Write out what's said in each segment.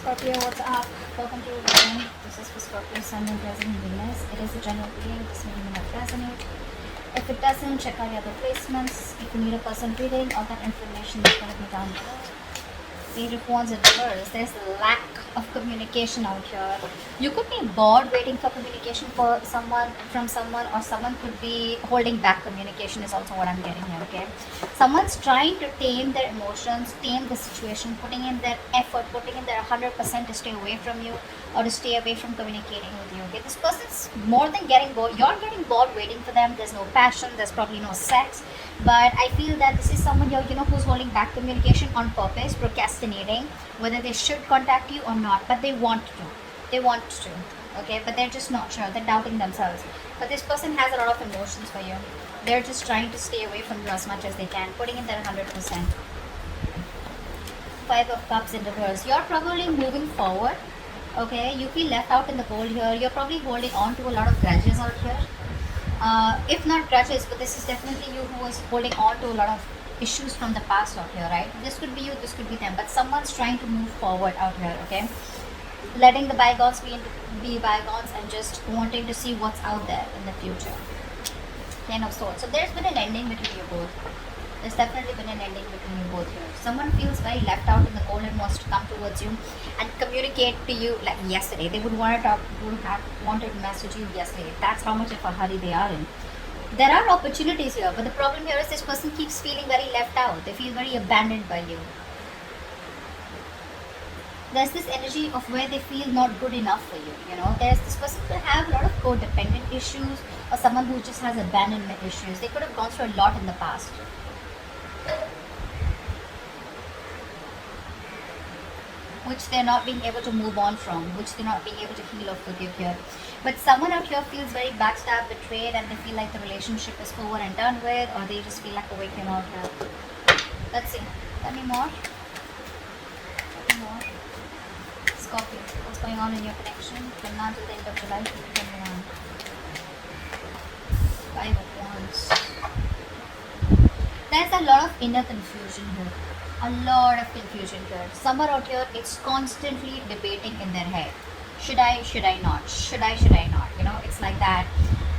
Scorpio, what's up? Welcome to your reading. This is for Scorpio, Sun, and Rising Venus. It is a general reading. This may not resonate. If it doesn't, check out your other placements. If you need a person reading, all that information is going to be down below. Page of Wands in reverse. There's a lack of communication out here. You could be bored waiting for communication for someone from someone, or someone could be holding back communication is also what I'm getting here, okay? Someone's trying to tame their emotions, tame the situation, putting in their effort, putting in their 100% to stay away from you or to stay away from communicating with you, okay? This person's more than getting bored. You're getting bored waiting for them. There's no passion. There's probably no sex. But I feel that this is someone here, who's holding back communication on purpose, procrastinating, whether they should contact you or not, but they want to. They want to, okay? But they're just not sure. They're doubting themselves. But this person has a lot of emotions for you. They're just trying to stay away from you as much as they can, putting in their 100%. Five of Cups in reverse. You're probably moving forward, okay? You feel left out in the cold here. You're probably holding on to a lot of grudges out here. If not grudges, but this is definitely you who was holding on to a lot of issues from the past out here, right? This could be you, this could be them, but someone's trying to move forward out here, okay? Letting the bygones be bygones and just wanting to see what's out there in the future. Ten of Swords. So there's been an ending between you both. There's definitely been an ending between you both here. Someone feels very left out in the cold and wants to come towards you and communicate to you like yesterday. They would want to talk, would have wanted to message you yesterday. That's how much of a hurry they are in. There are opportunities here, but the problem here is this person keeps feeling very left out. They feel very abandoned by you. There's this energy of where they feel not good enough for you, There's this person could have a lot of codependent issues, or someone who just has abandonment issues. They could have gone through a lot in the past. Which they're not being able to move on from, which they're not being able to heal or forgive here. But someone out here feels very backstabbed, betrayed, and they feel like the relationship is over and done with, or they just feel like awakened out here. Let's see. Tell me more. Tell me more. Scorpio, what's going on in your connection from now till the end of July 2021? Five of Wands. There's a lot of inner confusion here. A lot of confusion here. Someone out here is constantly debating in their head. Should I not? Should I not? It's like that.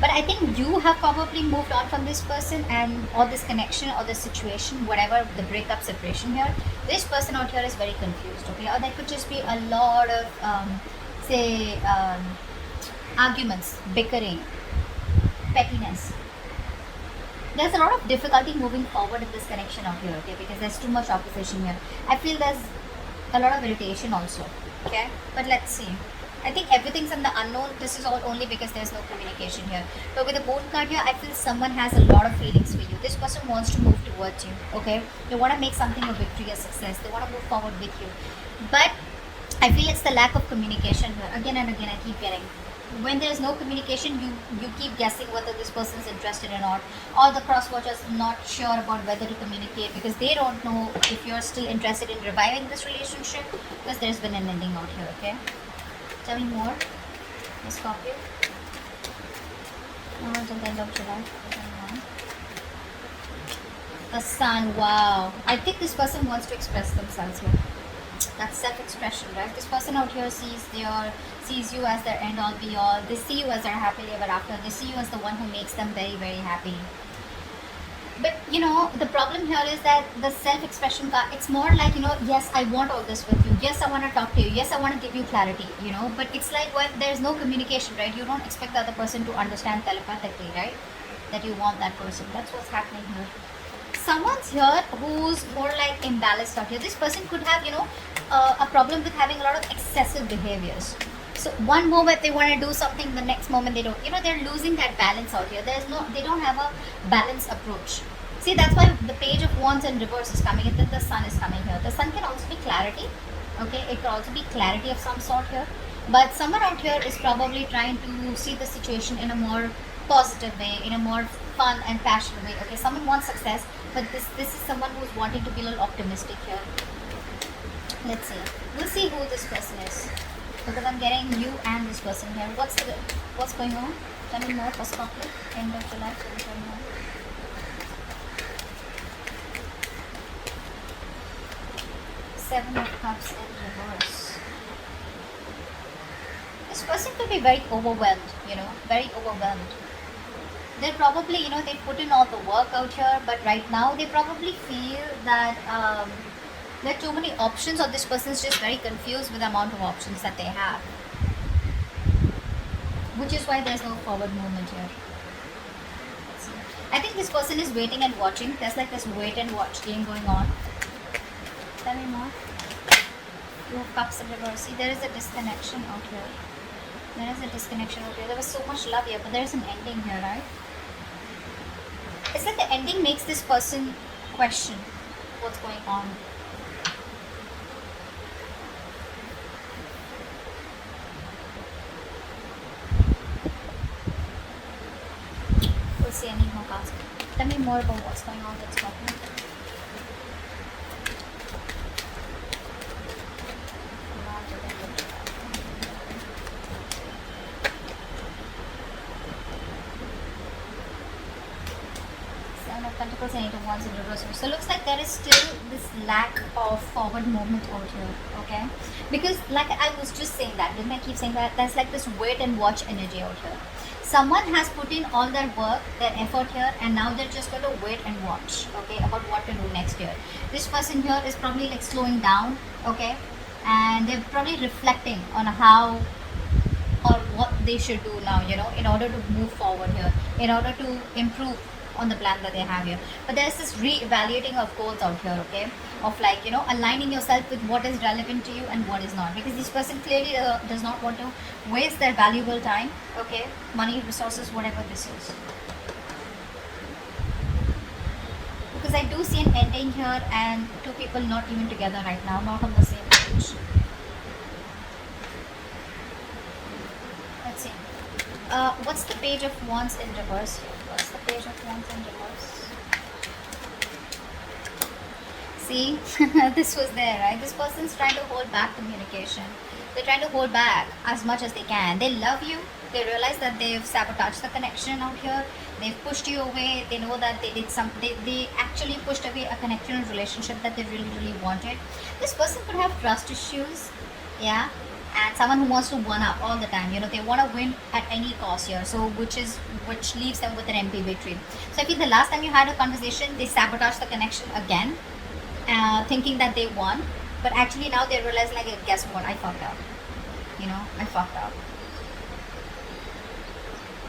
But I think you have probably moved on from this person or this connection or this situation, whatever the breakup, separation here. This person out here is very confused, okay? Or there could just be a lot of, arguments, bickering, pettiness. There's a lot of difficulty moving forward in this connection out here, okay? Because there's too much opposition here. I feel there's a lot of irritation also, okay? But let's see. I think everything's in the unknown. This is all only because there's no communication here. But with the Moon card here, I feel someone has a lot of feelings for you. This person wants to move towards you, okay? They want to make something a victory, a success. They want to move forward with you. But I feel it's the lack of communication here. Again and again, I keep getting. When there's no communication, you keep guessing whether this person's interested or not, or the cross-watchers not sure about whether to communicate because they don't know if you're still interested in reviving this relationship, because there's been an ending out here, okay? Tell me more, Miss Scorpio. Now until the end of July. The Sun, wow. I think this person wants to express themselves here. That's self-expression, right? This person out here sees you as their end all be all. They see you as their happily ever after. They see you as the one who makes them very, very happy. But the problem here is that the self-expression card, it's more like, yes, I want all this with you. Yes, I want to talk to you. Yes, I want to give you clarity, But it's like when there's no communication, right? You don't expect the other person to understand telepathically, right? That you want that person. That's what's happening here. Someone's here who's more like imbalanced out here. This person could have, a problem with having a lot of excessive behaviors. So one moment they want to do something, the next moment they don't. They're losing that balance out here. They don't have a balanced approach. See, that's why the Page of Wands in reverse is coming. The Sun is coming here. The Sun can also be clarity. Okay, it can also be clarity of some sort here. But someone out here is probably trying to see the situation in a more positive way, in a more fun and passionate way. Okay, someone wants success, but this is someone who's wanting to be a little optimistic here. Let's see. We'll see who this person is, because I'm getting you and this person here. What's going on? Tell me more for Scorpio. End of July 2021. Seven of Cups in reverse. person could be very overwhelmed, very overwhelmed. They're probably, they put in all the work out here, but right now they probably feel that there are too many options, or this person is just very confused with the amount of options that they have. Which is why there's no forward movement here. I think this person is waiting and watching. There's like this wait and watch game going on. Tell me more. Two of Cups in reverse. See, there is a disconnection out here. There is a disconnection out here. There was so much love here, but there is an ending here, right? It's like the ending makes this person question what's going on. We'll see any more cards. Tell me more about what's going on with Scorpio. Pentacles and Eight of Wands in reverse. So it looks like there is still this lack of forward movement out here, okay? Because like I was just saying that, didn't I keep saying that? There's like this wait and watch energy out here. Someone has put in all their work, their effort here, and now they're just going to wait and watch, okay, about what to do next year. This person here is probably like slowing down, okay? And they're probably reflecting on how or what they should do now, in order to move forward here, in order to improve on the plan that they have here. But there's this re-evaluating of goals out here, okay, of like, aligning yourself with what is relevant to you and what is not, because this person clearly does not want to waste their valuable time, okay, money, resources, whatever this is. Because I do see an ending here and two people not even together right now, not on the same page. Let's see. What's the Page of Wands in reverse here? What's the Page of Wands in reverse? See, this was there, right? This person's trying to hold back communication. They're trying to hold back as much as they can. They love you. They realize that they've sabotaged the connection out here. They've pushed you away. They know that they did they actually pushed away a connection and relationship that they really, really wanted. This person could have trust issues. Yeah. And someone who wants to one up all the time, they want to win at any cost here, so which leaves them with an empty victory. So I feel the last time you had a conversation, they sabotaged the connection again, thinking that they won, but actually now they realize, like, guess what, I fucked up. I fucked up.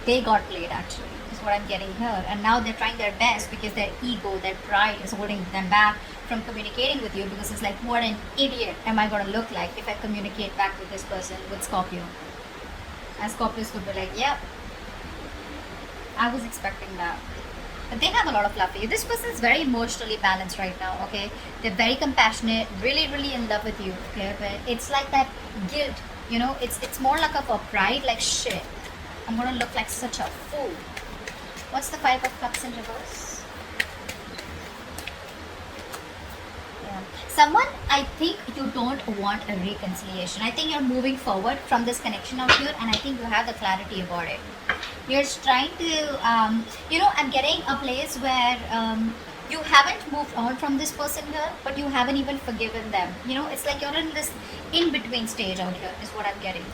They got played, actually, is what I'm getting here. And now they're trying their best because their ego, their pride is holding them back from communicating with you, because it's like, what an idiot am I going to look like if I communicate back with this person, with Scorpio. And Scorpios could be like, yep, I was expecting that. But they have a lot of love for you. This person is very emotionally balanced right now, okay? They're very compassionate, really, really in love with you, okay? But it's like that guilt, it's more like a pride, like, shit, I'm going to look like such a fool. What's the Five of Cups in reverse? Someone, I think you don't want a reconciliation. I think you're moving forward from this connection out here, and I think you have the clarity about it. You're trying to, I'm getting a place where you haven't moved on from this person here, but you haven't even forgiven them. It's like you're in this in-between stage out here, is what I'm getting.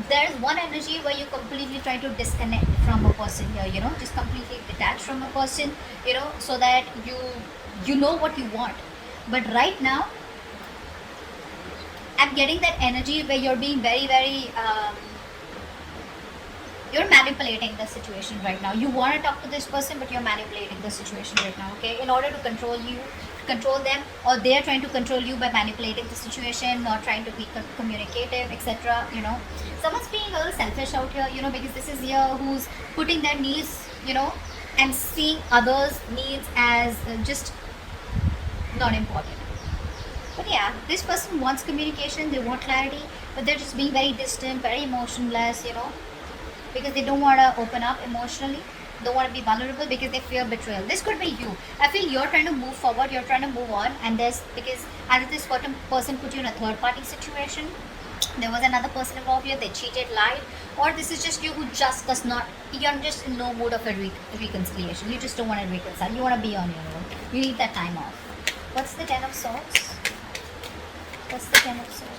There's one energy where you completely try to disconnect from a person here, just completely detach from a person, so that you know what you want. But right now, I'm getting that energy where you're being very, very, you're manipulating the situation right now. You want to talk to this person, but you're manipulating the situation right now, okay? In order to control them, or they're trying to control you by manipulating the situation, or trying to be communicative, etc. Someone's being a little selfish out here, because this is here who's putting their needs, and seeing others' needs as just not important. But yeah, this person wants communication, they want clarity, but they're just being very distant, very emotionless, because they don't want to open up emotionally, don't want to be vulnerable, because they fear betrayal. This could be you. I feel you're trying to move forward, you're trying to move on, and because either this person put you in a third party situation, there was another person involved here, they cheated, lied, or this is just you who just does not, you're just in no mood of a reconciliation. You just don't want to reconcile, you want to be on your own, you need that time off. What's the Ten of Swords? What's the Ten of Swords?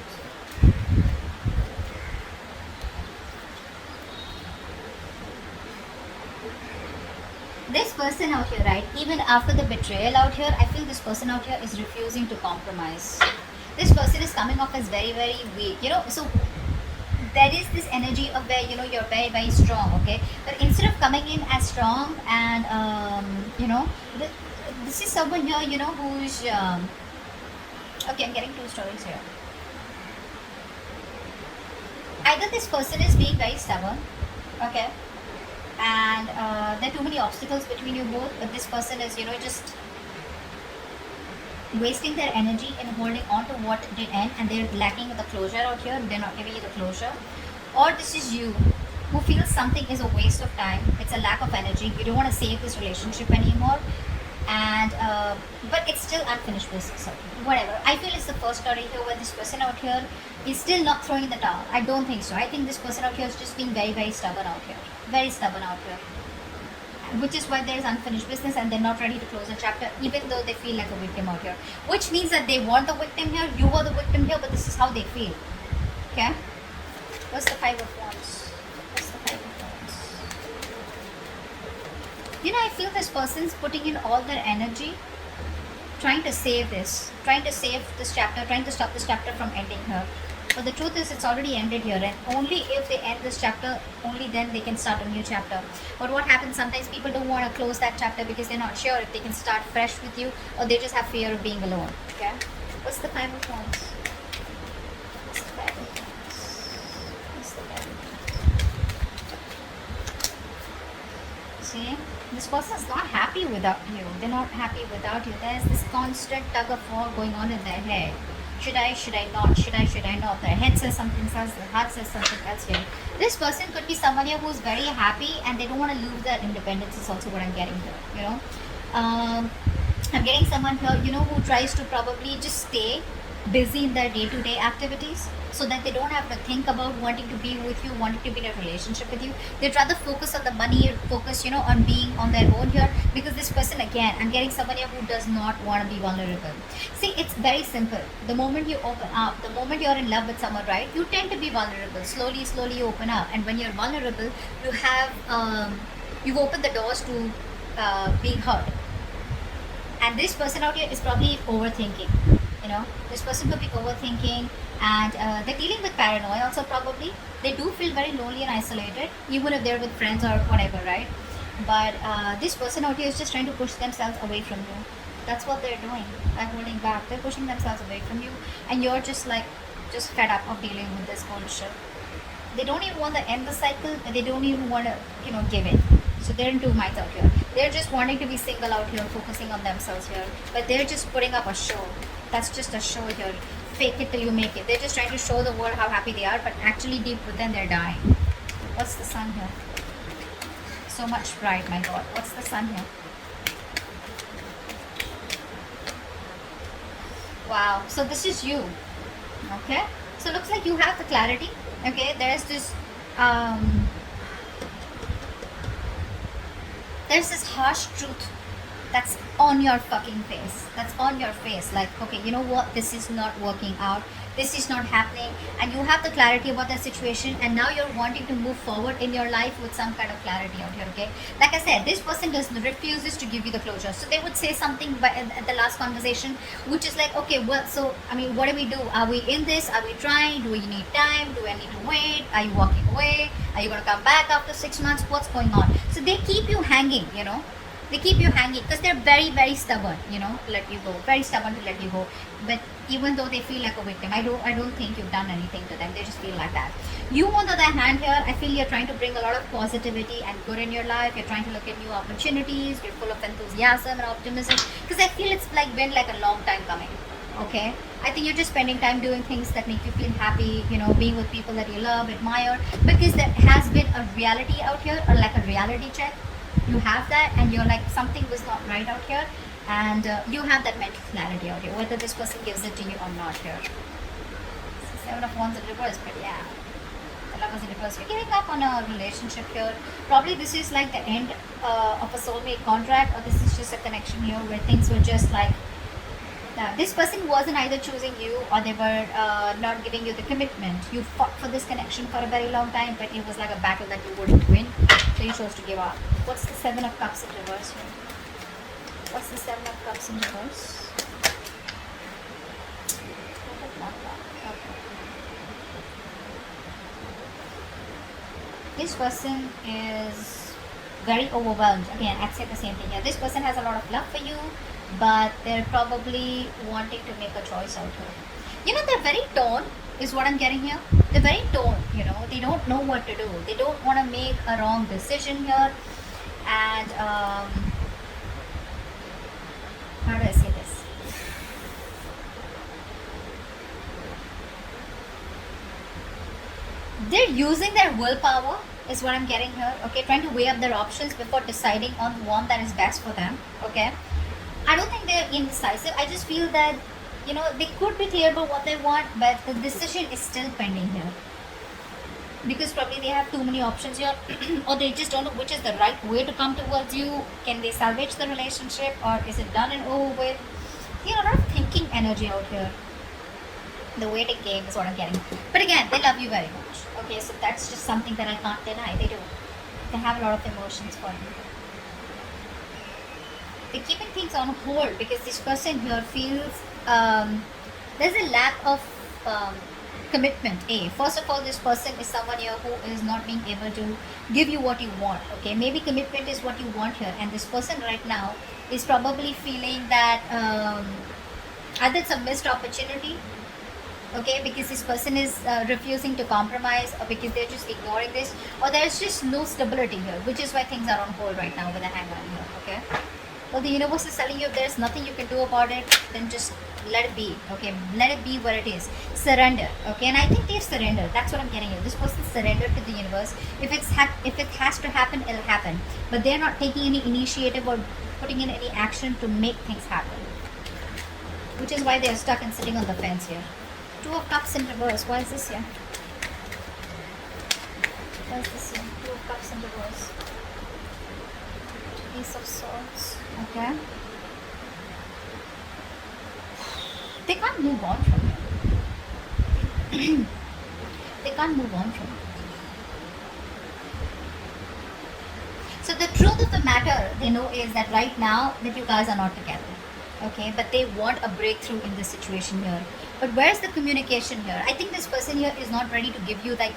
person out here, right, even after the betrayal out here, I feel this person out here is refusing to compromise. This person is coming off as very, very weak, you know. So there is this energy of where, you know, you're very, very strong, okay, but instead of coming in as strong and you know, this is someone here, you know, who's okay, I'm getting two stories here. Either this person is being very stubborn, okay, and there are too many obstacles between you both, but this person is, you know, just wasting their energy in holding on to what did end, and they're lacking the closure out here. They're not giving you the closure. Or this is you who feels something is a waste of time, it's a lack of energy, you don't want to save this relationship anymore, and but it's still unfinished business. So whatever, I feel it's the first story here where this person out here is still not throwing in the towel. I don't think so. I think this person out here is just being very, very stubborn out here, very stubborn out here, which is why there is unfinished business and they're not ready to close the chapter, even though they feel like a victim out here, which means that they want the victim here, you were the victim here, but this is how they feel. Okay, what's the Five of Wands? What's the Five of Wands? You know, I feel this person's putting in all their energy trying to save this, trying to save this chapter, trying to stop this chapter from ending here. But the truth is, it's already ended here, and only if they end this chapter, only then they can start a new chapter. But what happens, sometimes people don't want to close that chapter because they're not sure if they can start fresh with you, or they just have fear of being alone. Okay? What's the Five of Wands? What's the Five of Wands? What's the Five of Wands? See? This person is not happy without you. They're not happy without you. There's this constant tug of war going on in their head. Should I not? Should I not? Their head says something else, their heart says something else here. This person could be someone here who's very happy and they don't want to lose their independence, is also what I'm getting here, you know. I'm getting someone here, you know, who tries to probably just stay busy in their day-to-day activities so that they don't have to think about wanting to be with you, wanting to be in a relationship with you. They'd rather focus on the money, focus, you know, on being on their own here, because this person, again, I'm getting somebody who does not want to be vulnerable. See, it's very simple. The moment you open up, the moment you're in love with someone, right, you tend to be vulnerable. Slowly you open up, and when you're vulnerable, you have you've opened the doors to being hurt. And this person out here is probably overthinking. You know, this person could be overthinking, and they're dealing with paranoia also probably. They do feel very lonely and isolated, even if they're with friends or whatever, right? But this person out here is just trying to push themselves away from you. That's what they're doing. They're holding back. They're pushing themselves away from you, and you're just fed up of dealing with this bullshit. They don't even want to end the cycle, but they don't even want to, you know, give in. So they're in two minds out here. They're just wanting to be single out here, focusing on themselves here, but they're just putting up a show. That's just a show here. Fake it till you make it. They're just trying to show the world how happy they are, but actually deep within they're dying. What's the Sun here? So much pride, my God. What's the Sun here? Wow. So this is you. Okay. So it looks like you have the clarity. Okay. There's this harsh truth that's on your fucking face. That's on your face. Like, okay, you know what? This is not working out. This is not happening. And you have the clarity about the situation. And now you're wanting to move forward in your life with some kind of clarity out here, okay? Like I said, this person refuses to give you the closure. So they would say something at the last conversation, which is like, okay, well, so, I mean, what do we do? Are we in this? Are we trying? Do we need time? Do I need to wait? Are you walking away? Are you going to come back after 6 months? What's going on? So they keep you hanging, you know? They keep you hanging because they're very, very stubborn, you know, to let you go. Very stubborn to let you go. But even though they feel like a victim, I don't think you've done anything to them. They just feel like that. You, on the other hand, here, I feel you're trying to bring a lot of positivity and good in your life. You're trying to look at new opportunities. You're full of enthusiasm and optimism. Because I feel it's been like a long time coming. Okay, I think you're just spending time doing things that make you feel happy, you know, being with people that you love, admire, because there has been a reality out here, or like a reality check. You have that, and you're like, something was not right out here, and you have that mental clarity out here, whether this person gives it to you or not here. Seven of Wands in reverse, but yeah, the Lovers in reverse. You're giving up on a relationship here. Probably this is like the end of a soulmate contract, or this is just a connection here where things were just like, this person wasn't either choosing you, or they were not giving you the commitment. You fought for this connection for a very long time, but it was like a battle that you wouldn't win, so you chose to give up. What's the Seven of Cups in reverse here? What's the Seven of Cups in reverse? Okay. This person is very overwhelmed. Again, I'd say the same thing here. This person has a lot of love for you, but they're probably wanting to make a choice out here. You know, they're very torn, is what I'm getting here. They're very torn, you know. They don't know what to do. They don't want to make a wrong decision here. And, how do I say this? They're using their willpower, is what I'm getting here. Okay, trying to weigh up their options before deciding on the one that is best for them. Okay, I don't think they're indecisive. I just feel that, you know, they could be clear about what they want, but the decision is still pending here. Because probably they have too many options here, or they just don't know which is the right way to come towards you. Can they salvage the relationship, or is it done and over with? You know, a lot of thinking energy out here. The waiting game is what I'm getting. But again, they love you very much. Okay, so that's just something that I can't deny. They do. They have a lot of emotions for you. They're keeping things on hold because this person here feels there's a lack of commitment. First of all, this person is someone here who is not being able to give you what you want. Okay, maybe commitment is what you want here, and this person right now is probably feeling that either it's a missed opportunity. Okay, because this person is refusing to compromise, or because they're just ignoring this, or there's just no stability here, which is why things are on hold right now with a hangman here. Okay, well, the universe is telling you if there's nothing you can do about it, then just let it be. Okay, let it be what it is. Surrender. Okay, and I think they've surrendered. That's what I'm getting here. This person surrendered to the universe. If it has to happen, it'll happen. But they're not taking any initiative or putting in any action to make things happen, which is why they're stuck and sitting on the fence here. Two of Cups in reverse. Why is this here? Why is this here? Two of Cups in reverse. Ace of Swords. Okay. They can't move on from it. They can't move on from it. So the truth of the matter, they know, is that right now that you guys are not together. Okay, but they want a breakthrough in this situation here. But where's the communication here? I think this person here is not ready to give you like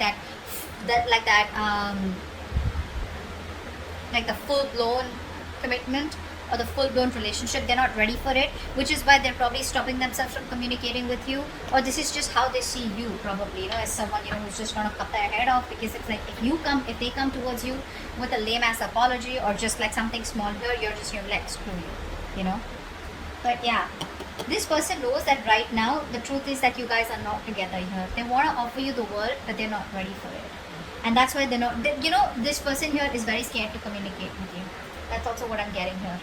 the full-blown commitment or the full-blown relationship. They're not ready for it, which is why they're probably stopping themselves from communicating with you. Or this is just how they see you, probably, you know, as someone, you know, who's just gonna cut their head off. Because it's like, if they come towards you with a lame-ass apology or just like something small here, you're just gonna be like, screw you, you know. But yeah, this person knows that right now the truth is that you guys are not together here. They want to offer you the world, but they're not ready for it, and that's why they're not. You know, this person here is very scared to communicate with you. That's also what I'm getting here.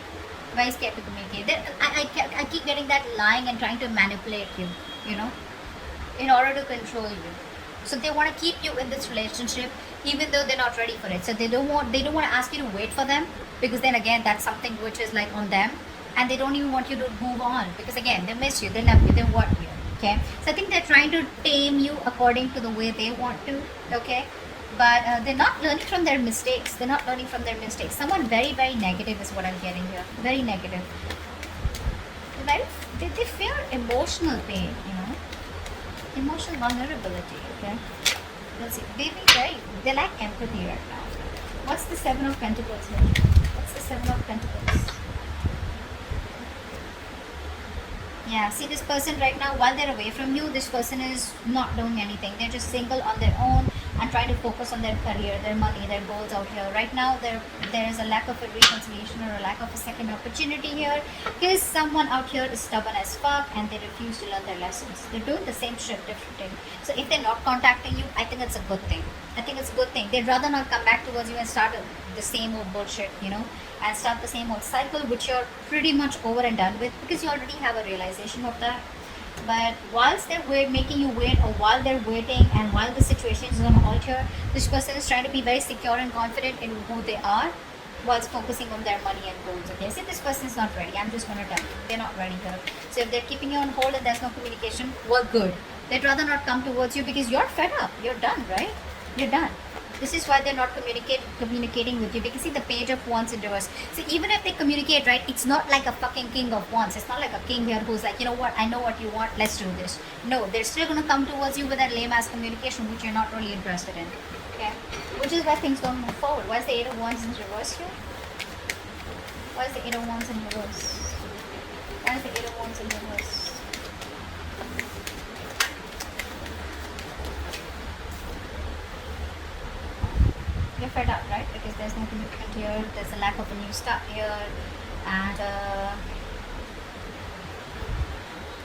Very scared to communicate. I keep getting that lying and trying to manipulate you. You know, in order to control you. So they want to keep you in this relationship, even though they're not ready for it. So they don't want to ask you to wait for them, because then again, that's something which is like on them. And they don't even want you to move on, because again, they miss you, they love you, they want you. Okay, so I think they're trying to tame you according to the way they want to. Okay, but they're not learning from their mistakes. Someone very, very negative is what I'm getting here. Very negative. They fear emotional pain, you know, emotional vulnerability. Okay, let's see. They lack empathy right now. What's the Seven of Pentacles here? What's the Seven of Pentacles? Yeah, see, this person right now, while they're away from you, this person is not doing anything. They're just single on their own and trying to focus on their career, their money, their goals out here. Right now, there is a lack of a reconciliation or a lack of a second opportunity here, because someone out here is stubborn as fuck and they refuse to learn their lessons. They're doing the same shit differently. So if they're not contacting you, I think it's a good thing. They'd rather not come back towards you and start the same old bullshit, you know, and start the same old cycle, which you're pretty much over and done with, because you already have a realization of that. But whilst they're making you wait, or while they're waiting and while the situation is on hold here, this person is trying to be very secure and confident in who they are, whilst focusing on their money and goals. Okay, see, this person is not ready. I'm just going to tell you, they're not ready here. So if they're keeping you on hold and there's no communication, well, good. They'd rather not come towards you because you're fed up. You're done, right? You're done. This is why they're not communicating with you, because see the page of wands in reverse. So even if they communicate, right, it's not like a fucking king of wands. It's not like a king here who's like, you know what, I know what you want, let's do this. No, they're still gonna come towards you with that lame ass communication which you're not really interested in. Okay, which is why things don't move forward. Why is the eight of wands in reverse here? Why is the eight of wands in reverse? Why is the eight of wands in reverse? You're fed up, right? Because there's no commitment here, there's a lack of a new start here, and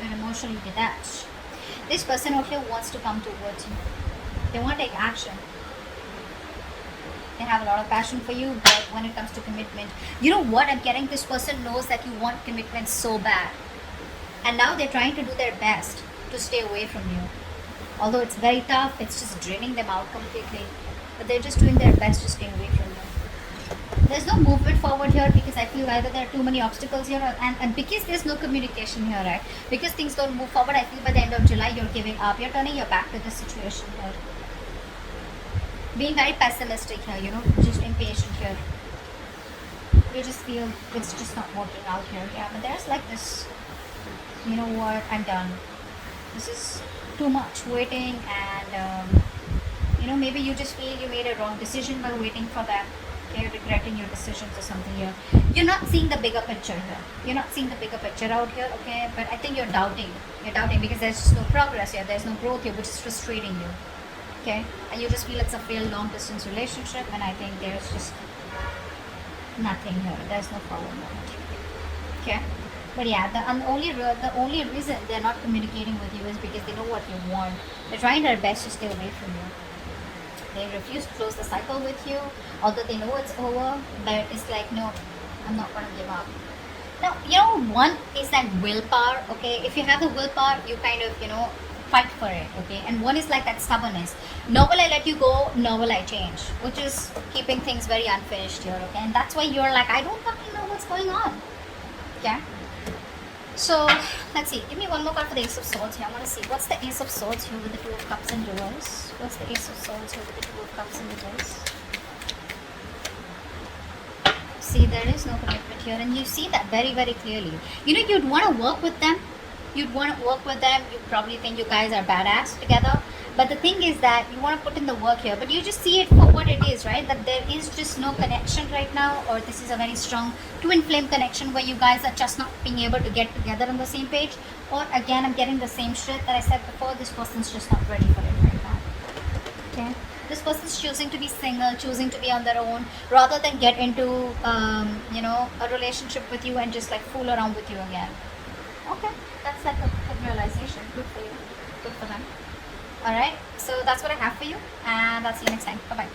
you're emotionally detached. This person out here wants to come towards you. They want to take action. They have a lot of passion for you, but when it comes to commitment, you know what I'm getting? This person knows that you want commitment so bad. And now they're trying to do their best to stay away from you. Although it's very tough, it's just draining them out completely. But they're just doing their best to stay away from you. There's no movement forward here because I feel either there are too many obstacles here, and because there's no communication here, right? Because things don't move forward, I feel by the end of July you're giving up. You're turning your back to this situation here. Being very pessimistic here, you know, just impatient here. You just feel it's just not working out here. Yeah, but there's like this, you know what, I'm done. This is too much waiting, and you know, maybe you just feel you made a wrong decision by waiting for that. Okay, regretting your decisions or something here. You're not seeing the bigger picture here. You're not seeing the bigger picture out here, okay? But I think you're doubting. You're doubting because there's just no progress here. There's no growth here, which is frustrating you. Okay? And you just feel it's a failed long distance relationship, and I think there's just nothing here. There's no forward moment. Okay? But yeah, the only reason they're not communicating with you is because they know what you want. They're trying their best to stay away from you. They refuse to close the cycle with you, although they know it's over, but it's like, no, I'm not going to give up. Now, you know, one is that willpower, okay? If you have the willpower, you kind of, you know, fight for it, okay? And one is like that stubbornness. Nor will I let you go, nor will I change, which is keeping things very unfinished here, okay? And that's why you're like, I don't fucking know what's going on, okay? So, let's see. Give me one more card for the Ace of Swords here. I want to see. What's the Ace of Swords here with the Two of Cups in reverse? What's the Ace of Swords here with the Two of Cups in reverse? See, there is no commitment here. And you see that very, very clearly. You know, you'd want to work with them. You'd want to work with them. You probably think you guys are badass together. But the thing is that you want to put in the work here. But you just see it for what it is, right? That there is just no connection right now. Or this is a very strong twin flame connection where you guys are just not being able to get together on the same page. Or again, I'm getting the same shit that I said before. This person's just not ready for it right now. Okay? This person's choosing to be single, choosing to be on their own, rather than get into, you know, a relationship with you and just like fool around with you again. Okay, that's like a good realization. Good for you. Good for them. Alright, so that's what I have for you, and I'll see you next time. Bye bye.